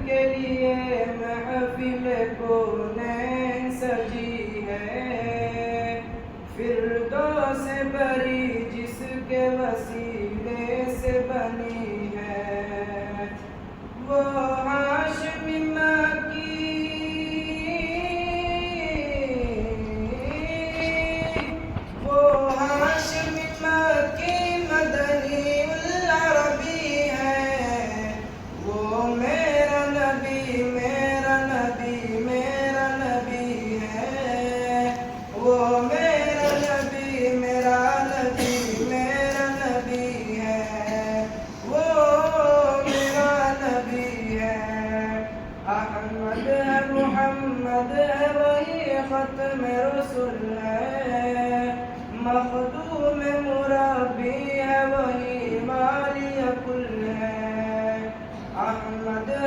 کے لیے محفل کونین سجی ہے، فردوس بری جس کے وسیلے سے بنی ہے، وہ ہاشمی مکی، وہ ہاشمی مکی مدنی العربی ہے، وہ میرا نبی میرا نبی میرا نبی ہے، وہ میرا نبی میرا نبی میرا نبی ہے، وہ میرا نبی ہے، احمد ہے محمد ہے وہی ختم رسول ہے، مخدوم